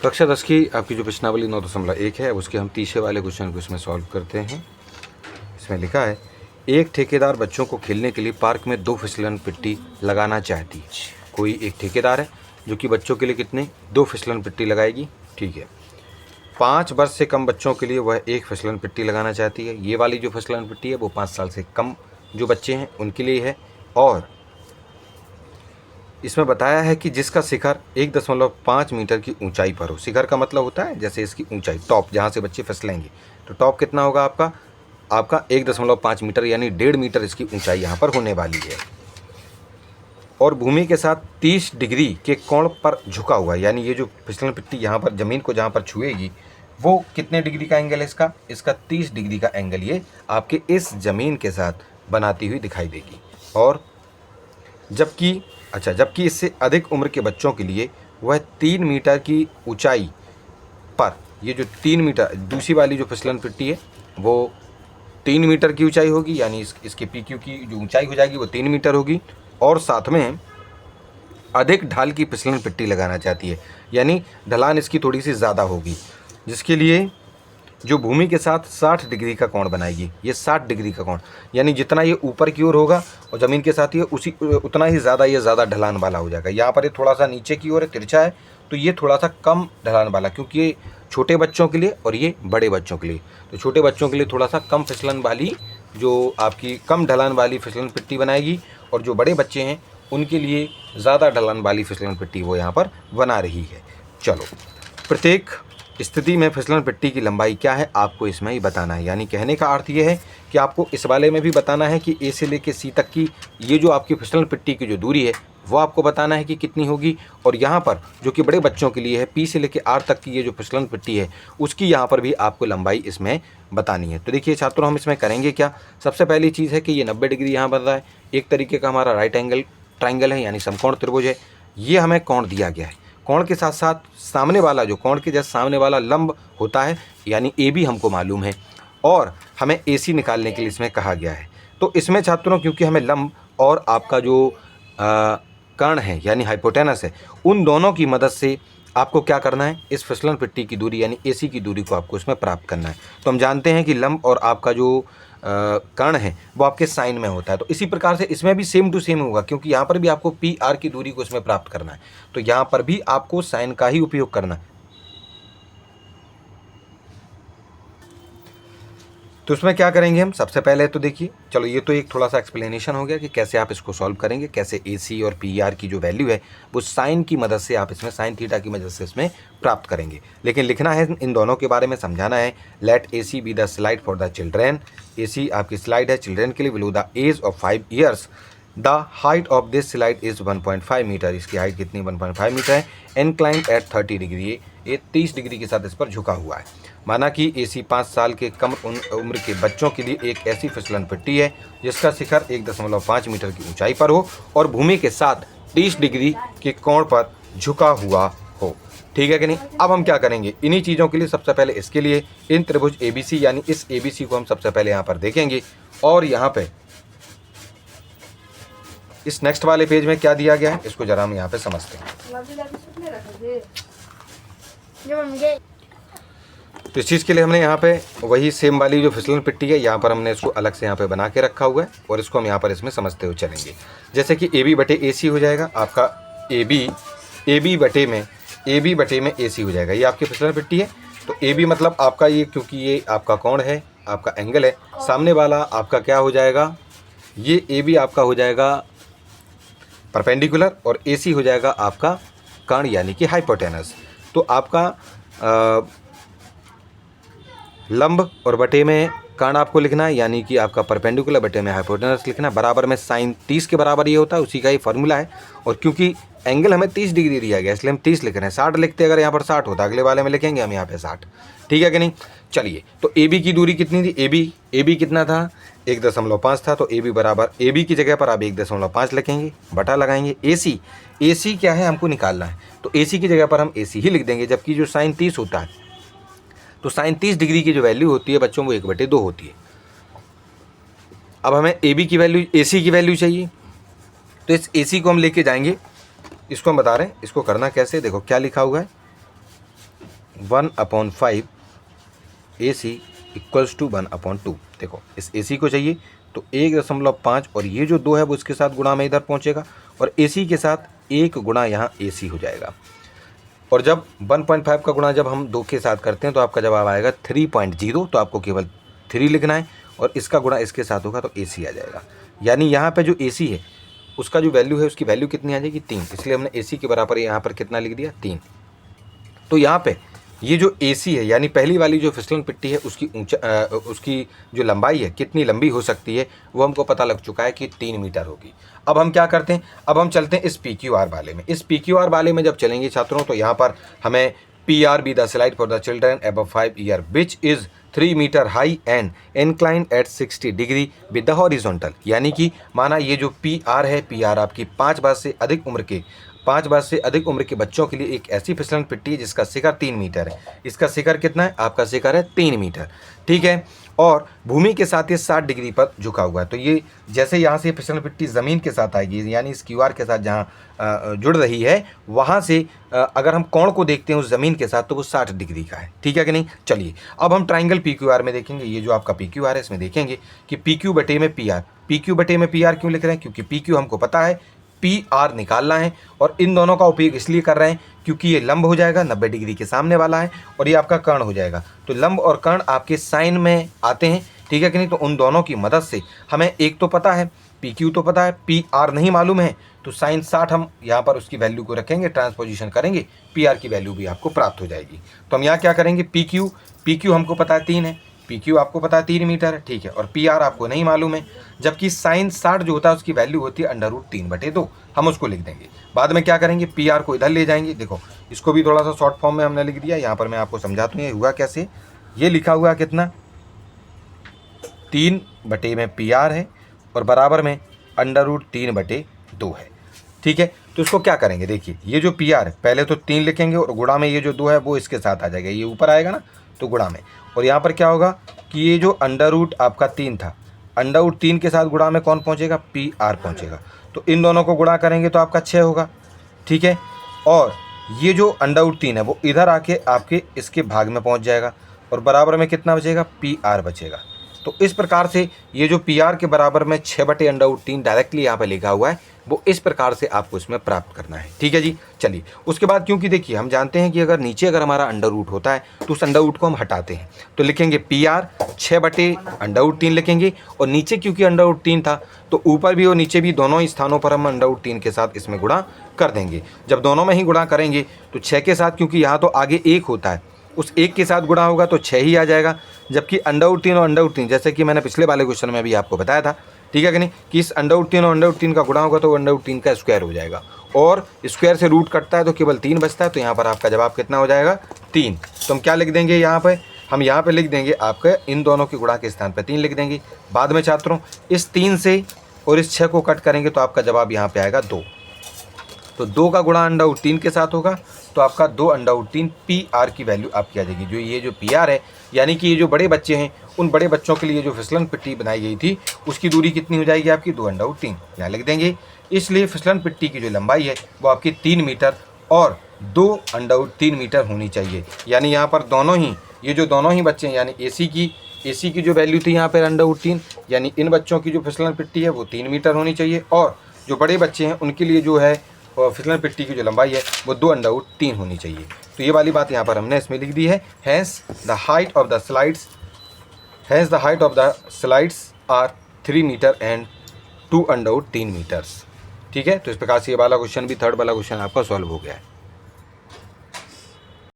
कक्षा 10 की आपकी जो प्रश्नावली 9.1 है उसके हम तीसरे वाले क्वेश्चन को इसमें सॉल्व करते हैं। इसमें लिखा है, एक ठेकेदार बच्चों को खेलने के लिए पार्क में 2 फिसलन पट्टी लगाना चाहती है। कोई एक ठेकेदार है जो कि बच्चों के लिए कितने 2 फिसलन पट्टी लगाएगी, ठीक है। 5 वर्ष से कम बच्चों के लिए वह 1 फिसलन पट्टी लगाना चाहती है। ये वाली जो फिसलन पट्टी है वो 5 साल से कम जो बच्चे हैं उनके लिए है। और इसमें बताया है कि जिसका शिखर 1.5 मीटर की ऊंचाई पर हो। शिखर का मतलब होता है जैसे इसकी ऊंचाई, टॉप जहाँ से बच्चे फिसलेंगे, तो टॉप कितना होगा आपका 1.5 मीटर यानी 1.5 मीटर इसकी ऊंचाई यहाँ पर होने वाली है। और भूमि के साथ 30 डिग्री के कोण पर झुका हुआ, यानी ये जो फिसलन पट्टी यहाँ पर ज़मीन को जहाँ पर छुएगी वो कितने डिग्री का एंगल है इसका 30 डिग्री का एंगल ये आपके इस ज़मीन के साथ बनाती हुई दिखाई देगी। और जबकि इससे अधिक उम्र के बच्चों के लिए वह 3 मीटर की ऊंचाई पर, ये जो 3 मीटर दूसरी वाली जो फिसलन पट्टी है वो 3 मीटर की ऊंचाई होगी, यानी इसके PQ की जो ऊंचाई हो जाएगी वो 3 मीटर होगी। और साथ में अधिक ढाल की फिसलन पट्टी लगाना चाहती है, यानी ढलान इसकी थोड़ी सी ज़्यादा होगी, जिसके लिए जो भूमि के साथ 60 डिग्री का कोण बनाएगी। ये 60 डिग्री का कोण, यानी जितना ये ऊपर की ओर होगा और ज़मीन के साथ ये उतना ही ज़्यादा ये ज़्यादा ढलान वाला हो जाएगा। यहाँ पर ये थोड़ा सा नीचे की ओर है, तिरछा है, तो ये थोड़ा सा कम ढलान वाला, क्योंकि ये छोटे बच्चों के लिए और ये बड़े बच्चों के लिए। तो छोटे बच्चों के लिए थोड़ा सा कम फिसलन वाली, जो आपकी कम ढलान वाली फिसलन पट्टी बनाएगी, और जो बड़े बच्चे हैं उनके लिए ज़्यादा ढलान वाली फिसलन पट्टी वो यहाँ पर बना रही है। चलो, प्रत्येक स्थिति में फिसलन पट्टी की लंबाई क्या है आपको इसमें ही बताना है। यानी कहने का अर्थ ये है कि आपको इस वाले में भी बताना है कि A से लेकर C तक की ये जो आपकी फिसलन पट्टी की जो दूरी है वो आपको बताना है कि कितनी होगी। और यहाँ पर जो कि बड़े बच्चों के लिए है P से लेकर R तक की ये जो फिसलन पट्टी है उसकी यहाँ पर भी आपको लंबाई इसमें बतानी है। तो देखिए छात्रों, हम इसमें करेंगे क्या। सबसे पहली चीज़ है कि ये 90 डिग्री यहाँ बन रहा है, एक तरीके का हमारा राइट एंगल ट्राइंगल है, यानी समकोण त्रिभुज है। ये हमें कोण दिया गया है। कोण के साथ साथ सामने वाला, जो कोण के जस्ट सामने वाला लंब होता है, यानी AB हमको मालूम है, और हमें AC निकालने के लिए इसमें कहा गया है। तो इसमें छात्रों क्योंकि हमें लंब और आपका जो कर्ण है यानी हाइपोटेनस है, उन दोनों की मदद से आपको क्या करना है, इस फिसलन पट्टी की दूरी यानी AC की दूरी को आपको इसमें प्राप्त करना है। तो हम जानते हैं कि लंब और आपका जो कर्ण है वो आपके साइन में होता है। तो इसी प्रकार से इसमें भी सेम टू सेम होगा, क्योंकि यहाँ पर भी आपको PR की दूरी को इसमें प्राप्त करना है, तो यहाँ पर भी आपको साइन का ही उपयोग करना है। तो उसमें क्या करेंगे हम, सबसे पहले तो देखिए, चलो ये तो एक थोड़ा सा एक्सप्लेनेशन हो गया कि कैसे आप इसको सॉल्व करेंगे, कैसे AC और PR की जो वैल्यू है वो साइन की मदद से आप इसमें साइन थीटा की मदद से इसमें प्राप्त करेंगे। लेकिन लिखना है, इन दोनों के बारे में समझाना है। Let AC B the slide for the children. AC आपकी स्लाइड है चिल्ड्रेन के लिए below the age of 5 years. The height of this slide is 1.5 metre. इसकी हाइट कितनी, 1.5 मीटर है। इनक्लाइंड एट 30 डिग्री, ये 30 डिग्री के साथ इस पर झुका हुआ है। माना कि AC 5 साल के कम उम्र के बच्चों के लिए एक ऐसी फिसलन पट्टी है जिसका शिखर 1.5 मीटर की ऊंचाई पर हो और भूमि के साथ 30 डिग्री के कोण पर झुका हुआ हो। ठीक है कि नहीं। अब हम क्या करेंगे, इन्हीं चीज़ों के लिए सबसे पहले इसके लिए इन त्रिभुज ABC यानी इस ABC को हम सबसे पहले यहाँ पर देखेंगे। और यहाँ पे इस नेक्स्ट वाले पेज में क्या दिया गया है इसको जरा हम यहाँ पे समझते हैं। तो इस चीज़ के लिए हमने यहाँ पे वही सेम वाली जो फिसलन पट्टी है यहाँ पर हमने इसको अलग से यहाँ पे बना के रखा हुआ है, और इसको हम यहाँ पर इसमें समझते हुए चलेंगे। जैसे कि AB बटे AC हो जाएगा आपका, AB बटे में AC हो जाएगा। ये आपकी फिसलन पट्टी है, तो AB मतलब आपका ये, क्योंकि ये आपका कोण है, आपका एंगल है, सामने वाला आपका क्या हो जाएगा, ये AB आपका हो जाएगा परपेंडिकुलर, और AC हो जाएगा आपका कर्ण यानी कि हाइपोटेनस। तो आपका लंब और बटे में कर्ण आपको लिखना है, यानी कि आपका परपेंडिकुलर बटे में हाइपोटेनस लिखना। बराबर में साइन 30 के बराबर ये होता है, उसी का ही फॉर्मूला है। और क्योंकि एंगल हमें 30 डिग्री दिया गया इसलिए हम 30 लिख रहे हैं। 60 लिखते अगर यहाँ पर 60 होता, अगले वाले में लिखेंगे हम यहाँ पे 60। ठीक है कि नहीं। चलिए, तो AB की दूरी कितनी थी, AB कितना था, 1.5 था। तो AB बराबर, AB की जगह पर आप 1.5 लिखेंगे, बटा लगाएंगे। AC क्या है हमको निकालना है, तो AC की जगह पर हम AC ही लिख देंगे। जबकि जो साइन 30 होता है, तो साइन 30 डिग्री की जो वैल्यू होती है बच्चों वो 1/2 होती है। अब हमें AB की वैल्यू, AC की वैल्यू चाहिए, तो इस AC को हम लेके जाएंगे। इसको हम बता रहे हैं, इसको करना कैसे, देखो क्या लिखा हुआ है, 1/5 AC इक्वल्स टू 1/2। देखो इस AC को चाहिए तो 1.5 और ये जो 2 है वो इसके साथ गुणा में इधर पहुंचेगा और AC के साथ 1 गुणा यहाँ AC हो जाएगा। और जब 1.5 का गुणा जब हम 2 के साथ करते हैं तो आपका जवाब आएगा 3.0। तो आपको केवल 3 लिखना है और इसका गुणा इसके साथ होगा तो AC आ जाएगा। यानी यहाँ पे जो AC है उसका जो वैल्यू है उसकी वैल्यू कितनी आ जाएगी 3, इसलिए हमने AC के बराबर यहाँ पर कितना लिख दिया 3। तो यहाँ पे ये जो AC है यानी पहली वाली जो फिसलन पिट्टी है उसकी जो लंबाई है कितनी लंबी हो सकती है वो हमको पता लग चुका है कि 3 मीटर होगी। अब हम क्या करते हैं, अब हम चलते हैं इस PQR वाले में। इस PQR वाले में जब चलेंगे छात्रों तो यहाँ पर हमें PR be the slide for the children above 5 years which is 3 meter high and inclined at 60 degree with the horizontal। यानी कि माना ये जो PR है, PR आपकी 5 वर्ष से अधिक उम्र के बच्चों के लिए एक ऐसी फिसलन पिट्टी है जिसका शिखर 3 मीटर है। इसका शिखर कितना है, आपका शिखर है 3 मीटर, ठीक है। और भूमि के साथ ये 60 डिग्री पर झुका हुआ है। तो ये जैसे यहाँ से फिसलन पिट्टी ज़मीन के साथ आएगी यानी इस QR के साथ जहाँ जुड़ रही है वहाँ से अगर हम कोण को देखते हैं उस ज़मीन के साथ तो वो 60 डिग्री का है, ठीक है कि नहीं। चलिए अब हम ट्राइंगल PQR में देखेंगे। ये जो आपका PQR है इसमें देखेंगे कि PQ बटे में PR। PQ बटे में PR क्यों लिख रहे हैं, क्योंकि PQ हमको पता है PR निकालना है और इन दोनों का उपयोग इसलिए कर रहे हैं क्योंकि ये लंब हो जाएगा 90 डिग्री के सामने वाला है और ये आपका कर्ण हो जाएगा। तो लंब और कर्ण आपके साइन में आते हैं, ठीक है कि नहीं। तो उन दोनों की मदद से हमें एक तो पता है PQ तो पता है, PR नहीं मालूम है तो साइन 60 हम यहाँ पर उसकी वैल्यू को रखेंगे, ट्रांसपोजिशन करेंगे, PR की वैल्यू भी आपको प्राप्त हो जाएगी। तो हम यहाँ क्या करेंगे, PQ हमको पता है 3 है, PQ आपको पता है 3 मीटर है, ठीक है, और PR आपको नहीं मालूम है। जबकि साइन 60 जो होता है उसकी वैल्यू होती है √3/2, हम उसको लिख देंगे। बाद में क्या करेंगे, PR को इधर ले जाएंगे। देखो इसको भी थोड़ा सा शॉर्ट फॉर्म में हमने लिख दिया। यहाँ पर मैं आपको समझाता हूँ ये हुआ कैसे। ये लिखा हुआ कितना 3 में PR है और बराबर में √3/2 है, ठीक है। तो इसको क्या करेंगे, देखिए ये जो PR है पहले तो 3 लिखेंगे और गुणा में ये जो 2 है वो इसके साथ आ जाएगा, ये ऊपर आएगा ना तो गुणा में। और यहाँ पर क्या होगा कि ये जो अंडर आपका 3 था, √3 के साथ गुणा में कौन पहुँचेगा, PR पहुँचेगा। तो इन दोनों को गुणा करेंगे तो आपका 6 होगा, ठीक है। और ये जो √3 है वो इधर आके आपके इसके भाग में पहुँच जाएगा और बराबर में कितना बचेगा, PR बचेगा। तो इस प्रकार से ये जो PR के बराबर में 6/√3 डायरेक्टली यहाँ पे लिखा हुआ है वो इस प्रकार से आपको इसमें प्राप्त करना है, ठीक है जी। चलिए उसके बाद क्योंकि देखिए हम जानते हैं कि अगर नीचे अगर हमारा अंडर होता है तो उस अंडर को हम हटाते हैं तो लिखेंगे PR 6/√3 लिखेंगे। और नीचे क्योंकि √3 था तो ऊपर भी और नीचे भी दोनों ही स्थानों पर हम √3 के साथ इसमें गुणा कर देंगे। जब दोनों में ही गुणा करेंगे तो 6 के साथ, क्योंकि यहाँ तो आगे 1 होता है, उस 1 के साथ गुणा होगा तो 6 ही आ जाएगा। जबकि √3 और √3 जैसे कि मैंने पिछले वाले क्वेश्चन में भी आपको बताया था, ठीक है कि नहीं, कि इस √3 और √3 का गुणा होगा तो √3 का स्क्वायर हो जाएगा और स्क्वायर से रूट कटता है तो केवल 3 बचता है। तो यहाँ पर आपका जवाब कितना हो जाएगा, 3। तो हम क्या लिख देंगे यहाँ पे, हम यहाँ पे लिख देंगे आपके इन दोनों के गुणा के स्थान पर 3 लिख देंगे। बाद में छात्रों इस 3 से और इस 6 को कट करेंगे तो आपका जवाब यहाँ पे आएगा 2। तो 2 का गुणा √3 के साथ होगा तो आपका 2/3 PR की वैल्यू आपकी आ जाएगी। जो ये जो PR है यानी कि ये जो बड़े बच्चे हैं उन बड़े बच्चों के लिए जो फिसलन पिट्टी बनाई गई थी उसकी दूरी कितनी हो जाएगी आपकी, 2/3 यहाँ लिख देंगे। इसलिए फिसलन पिट्टी की जो लंबाई है वो आपकी 3 मीटर और 2/3 मीटर होनी चाहिए। यानी यहाँ पर दोनों ही ये जो दोनों ही बच्चे हैं यानी AC की जो वैल्यू थी यहाँ पर √3, यानी इन बच्चों की जो फिसलन पिट्टी है वो 3 मीटर होनी चाहिए और जो बड़े बच्चे हैं उनके लिए जो है फिसलन पिट्टी की जो लंबाई है वो 2/3 होनी चाहिए। तो ये वाली बात यहाँ पर हमने इसमें लिख दी है। Hence the height of the slides are 3 metre and 2/3 metres, ठीक है। तो इस प्रकार से ये वाला क्वेश्चन भी, थर्ड वाला क्वेश्चन आपका सॉल्व हो गया है।